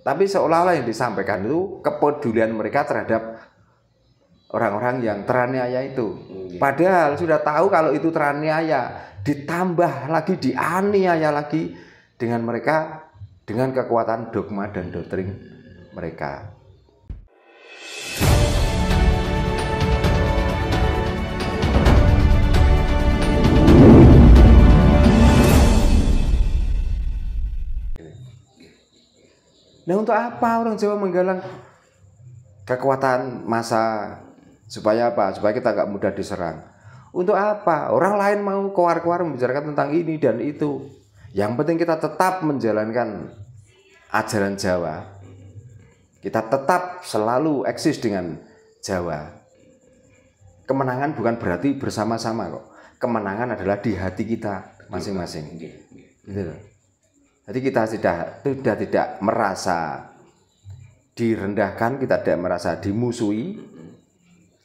Tapi seolah-olah yang disampaikan itu kepedulian mereka terhadap orang-orang yang teraniaya itu. Padahal sudah tahu kalau itu teraniaya, ditambah lagi dianiaya lagi dengan mereka, dengan kekuatan dogma dan doktrin mereka. Nah, untuk apa orang Jawa menggalang kekuatan massa supaya apa? Supaya kita nggak mudah diserang. Untuk apa? Orang lain mau keluar-keluar membicarakan tentang ini dan itu. Yang penting kita tetap menjalankan ajaran Jawa. Kita tetap selalu eksis dengan Jawa. Kemenangan bukan berarti bersama-sama kok. Kemenangan adalah di hati kita masing-masing. Gitu loh. Jadi kita sudah tidak merasa direndahkan, kita tidak merasa dimusuhi.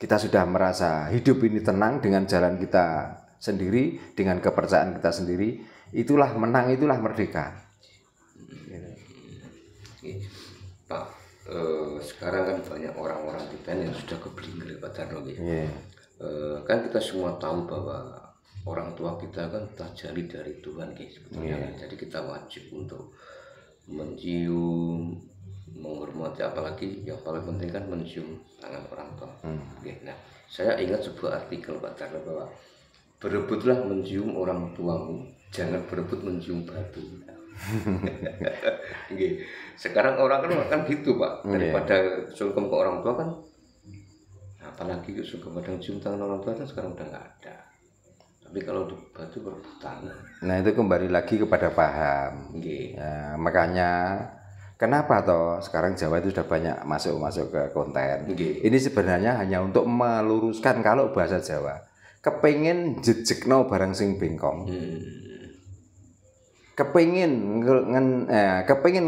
Kita sudah merasa hidup ini tenang dengan jalan kita sendiri, dengan kepercayaan kita sendiri. Itulah menang, itulah merdeka. Pak, sekarang kan banyak orang-orang kita yang sudah keblinger Pak Tarno. Kan kita semua tahu bahwa orang tua kita kan tajali dari Tuhan sebetulnya. Jadi kita wajib untuk mencium, menghormati, apalagi yang paling penting kan mencium tangan orang tua. Nah, saya ingat sebuah artikel Pak Tarno bahwa berebutlah mencium orang tuamu, jangan berebut mencium batu. Sekarang orang kan gitu Pak, daripada sungkem ke orang tua kan, apalagi sungkem pada cium tangan orang tua kan sekarang udah nggak ada. Tapi kalau untuk batu berebutan. Nah, itu kembali lagi kepada paham. Ya, makanya kenapa toh sekarang Jawa itu sudah banyak masuk ke konten. Ini sebenarnya hanya untuk meluruskan kalau bahasa Jawa. Kepengin jejekno barang sing bengkong. Kepengin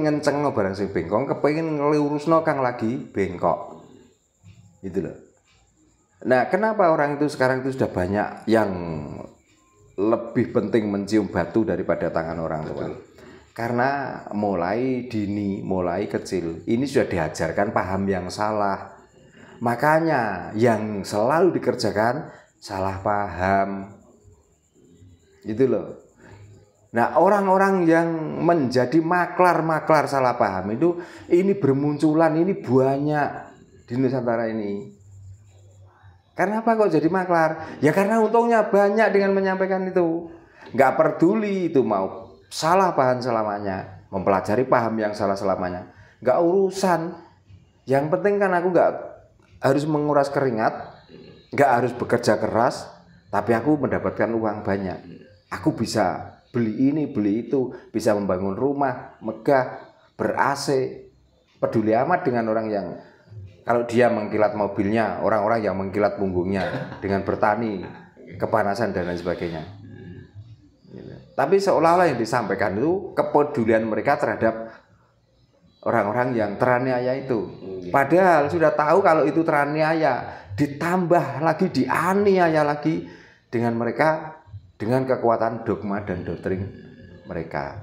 ngencengno barang sing bengkong, kepengin ngelurusno kang lagi bengkok. Gitu loh. Nah, kenapa orang itu sekarang itu sudah banyak yang lebih penting mencium batu daripada tangan orang tua? Karena mulai dini, mulai kecil, ini sudah diajarkan paham yang salah. Makanya yang selalu dikerjakan salah paham. Gitu loh. Nah, orang-orang yang menjadi maklar salah paham itu ini bermunculan, ini banyak di Nusantara ini. Karena apa kok jadi maklar? Ya karena untungnya banyak dengan menyampaikan itu. Nggak peduli itu mau salah paham selamanya, mempelajari paham yang salah selamanya. Nggak urusan. Yang penting kan aku nggak harus menguras keringat, nggak harus bekerja keras, tapi aku mendapatkan uang banyak. Aku bisa beli ini, beli itu, bisa membangun rumah megah, ber-AC. Peduli amat dengan orang yang kalau dia mengkilat mobilnya, orang-orang yang mengkilat punggungnya dengan bertani, kepanasan dan lain sebagainya. Tapi seolah-olah yang disampaikan itu kepedulian mereka terhadap orang-orang yang teraniaya itu. Padahal sudah tahu kalau itu teraniaya, ditambah lagi dianiaya lagi dengan mereka, dengan kekuatan dogma dan doktrin mereka.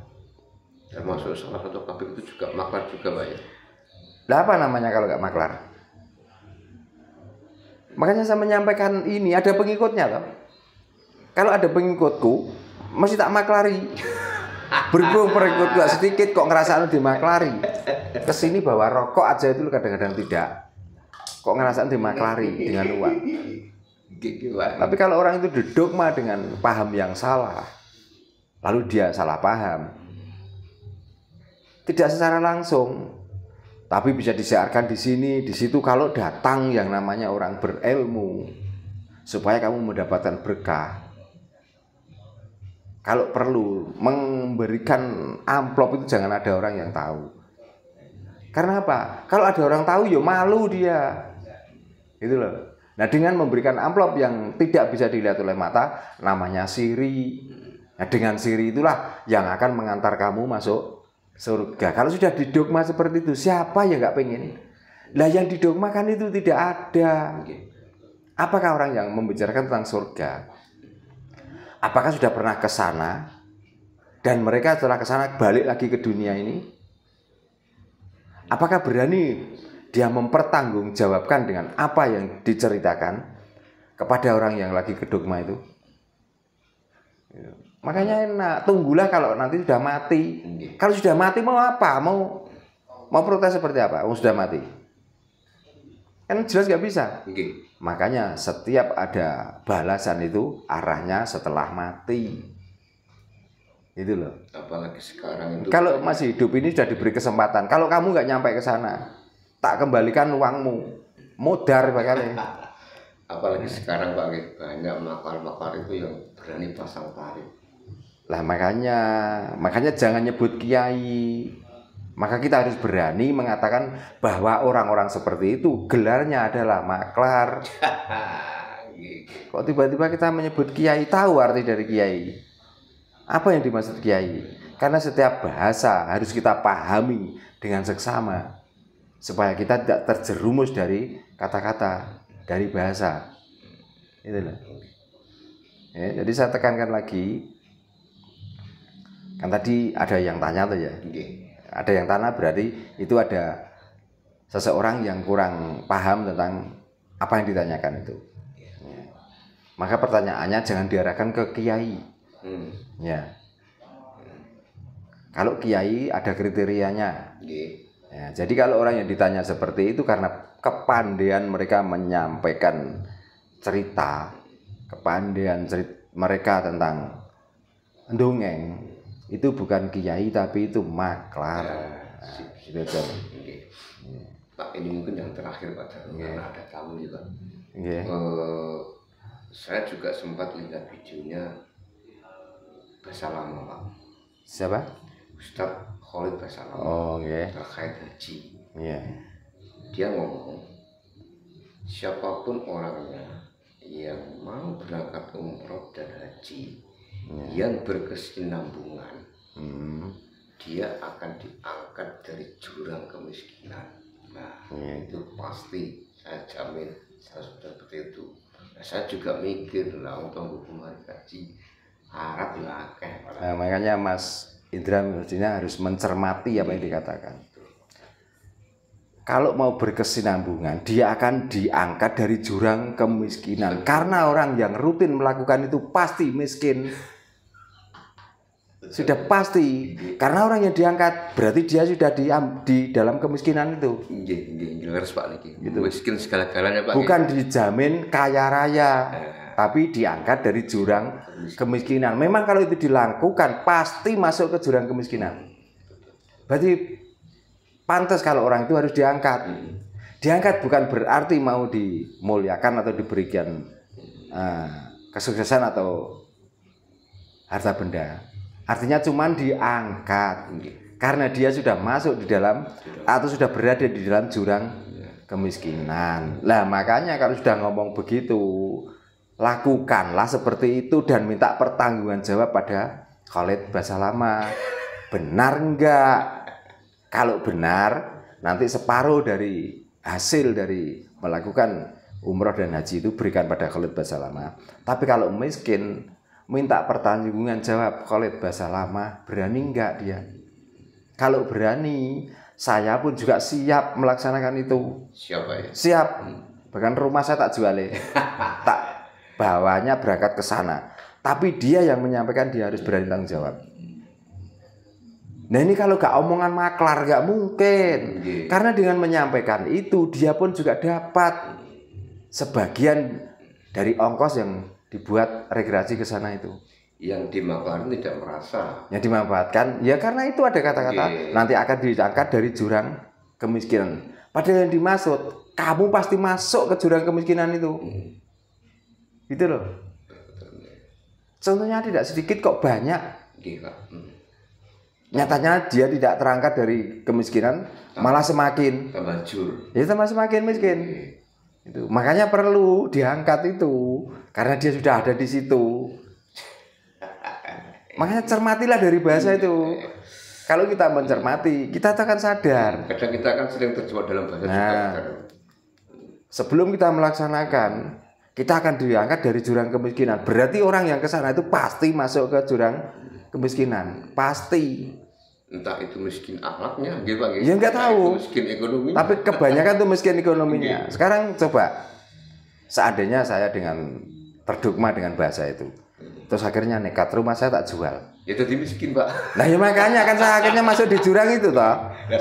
Termasuk salah satu kabir itu juga maklar juga Pak ya. Lah apa namanya kalau nggak maklar? Makanya saya menyampaikan ini ada pengikutnya loh. Kalau ada pengikutku, mesti tak maklari. Berhubung pengikut gak sedikit kok ngerasaan dimaklari. Kesini bawa rokok aja itu kadang-kadang tidak. Kok ngerasaan dimaklari dengan uang. Tapi kalau orang itu didogma dengan paham yang salah, lalu dia salah paham, tidak secara langsung, tapi bisa disiarkan di sini, di situ kalau datang yang namanya orang berilmu, supaya kamu mendapatkan berkah. Kalau perlu memberikan amplop itu jangan ada orang yang tahu. Karena apa? Kalau ada orang tahu ya malu dia. Gitu loh. Nah, dengan memberikan amplop yang tidak bisa dilihat oleh mata, namanya siri. Nah, dengan siri itulah yang akan mengantar kamu masuk surga. Kalau sudah didogma seperti itu, siapa yang nggak pengen? Lah yang didogmakan itu tidak ada. Apakah orang yang membicarakan tentang surga? Apakah sudah pernah ke sana? Dan mereka setelah ke sana balik lagi ke dunia ini? Apakah berani dia mempertanggungjawabkan dengan apa yang diceritakan kepada orang yang lagi ke dogma itu? Makanya enak, tunggulah kalau nanti sudah mati. Kalau sudah mati mau apa? Mau protes seperti apa? Sudah mati. Kan jelas nggak bisa. Makanya setiap ada balasan itu arahnya setelah mati. Itu loh. Apalagi sekarang itu. Kalau masih hidup ini sudah diberi kesempatan. Kalau kamu nggak nyampe ke sana, tak kembalikan uangmu. Modar bakal. Apalagi sekarang Pak, banyak makar-makar itu yang berani pasang tarif. Lah makanya jangan nyebut kiai. Maka kita harus berani mengatakan bahwa orang-orang seperti itu gelarnya adalah maklar. Kok tiba-tiba kita menyebut kiai? Tahu arti dari kiai? Apa yang dimaksud kiai? Karena setiap bahasa harus kita pahami dengan seksama supaya kita tidak terjerumus dari kata-kata, dari bahasa. Itulah. Ya, jadi saya tekankan lagi. Kan tadi ada yang tanya tuh ya. Ada yang tanya berarti itu ada seseorang yang kurang paham tentang apa yang ditanyakan itu. Ya. Maka pertanyaannya jangan diarahkan ke kiai. Ya. Kalau kiai ada kriterianya. Ya, jadi kalau orang yang ditanya seperti itu karena kepandaian mereka menyampaikan cerita, kepandaian mereka tentang dongeng, itu bukan kiai tapi itu maklar. Gitu. Pak, ini mungkin yang terakhir Pak, karena ada tamu juga. Saya juga sempat lihat videonya Bahasa Lama Pak. Siapa? Ustadz Khalid Bahasa Lama. Terkait haji. Dia ngomong, siapapun orangnya yang mau berangkat umroh dan haji yang berkesinambungan, dia akan diangkat dari jurang kemiskinan. Nah, itu pasti, saya jamin, saya sudah seperti itu. Nah, saya juga mikir lah untuk hukum haji harap lah makanya Mas Indra mestinya harus mencermati apa yang dikatakan. Kalau mau berkesinambungan, dia akan diangkat dari jurang kemiskinan. Karena orang yang rutin melakukan itu pasti miskin. Sudah pasti. Karena orang yang diangkat berarti dia sudah di dalam kemiskinan itu. Harus Pak gitu. Miskin segala-galanya Pak. Bukan dijamin kaya raya, tapi diangkat dari jurang kemiskinan. Memang kalau itu dilakukan pasti masuk ke jurang kemiskinan. Berarti pantas kalau orang itu harus diangkat. Diangkat bukan berarti mau dimuliakan atau diberikan kesuksesan atau harta benda. Artinya cuman diangkat karena dia sudah masuk di dalam atau sudah berada di dalam jurang kemiskinan. Lah makanya kalau sudah ngomong begitu, lakukanlah seperti itu dan minta pertanggungan jawab pada Khalid Bahasa Lama. Benar enggak? Kalau benar, nanti separuh dari hasil dari melakukan umroh dan haji itu berikan pada Khalid Bahasa Lama. Tapi kalau miskin, minta pertanggungan jawab Khalid Bahasa Lama. Berani enggak dia? Kalau berani, saya pun juga siap melaksanakan itu. Siapa ya? Siap. Bahkan rumah saya tak jual, tak bawanya berangkat ke sana. Tapi dia yang menyampaikan, dia harus berani tanggung jawab. Nah ini kalau gak omongan maklar gak mungkin. Karena dengan menyampaikan itu dia pun juga dapat sebagian dari ongkos yang dibuat rekreasi ke sana itu. Yang dimaklarin tidak merasa. Yang dimanfaatkan ya karena itu ada kata-kata nanti akan diangkat dari jurang kemiskinan. Padahal yang dimaksud kamu pasti masuk ke jurang kemiskinan itu. Gitu loh. Contohnya tidak sedikit kok banyak. Nyatanya dia tidak terangkat dari kemiskinan, malah semakin tambah ya semakin miskin. Itu makanya perlu diangkat itu karena dia sudah ada di situ. Makanya cermatilah dari bahasa itu. Kalau kita mencermati, kita akan sadar. Kadang kita akan sering terjebak dalam bahasa juga. Sebelum kita melaksanakan, kita akan diangkat dari jurang kemiskinan. Berarti orang yang ke sana itu pasti masuk ke jurang kemiskinan, pasti. entah itu miskin akhlaknya, gitu Pak. Ya nggak tahu. Miskin ekonomi. Tapi kebanyakan tuh miskin ekonominya. Sekarang coba, seandainya saya dengan terdogma dengan bahasa itu, terus akhirnya nekat rumah saya tak jual. Ya jadi miskin Pak. Nah ya makanya kan saya akhirnya masuk di jurang itu toh.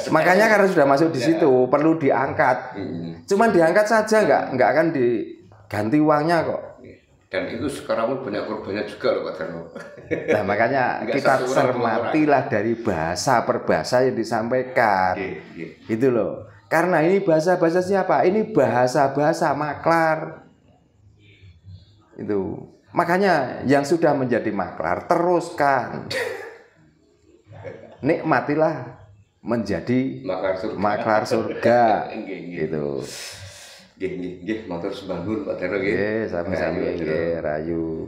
Makanya karena sudah masuk di situ perlu diangkat. Cuman diangkat saja nggak akan diganti uangnya kok. Dan itu sekarang pun banyak korbannya juga loh Pak Darno. Nah makanya kita cermatilah dari bahasa per bahasa yang disampaikan. Gitu loh. Karena ini bahasa-bahasa siapa? Ini bahasa-bahasa maklar. Itu. Makanya yang sudah menjadi maklar teruskan. Nikmatilah menjadi maklar surga. Gitu. Nggih, matur sembah nuwun Pak Darno nggih. Nggih, sami-sami nggih, rayu.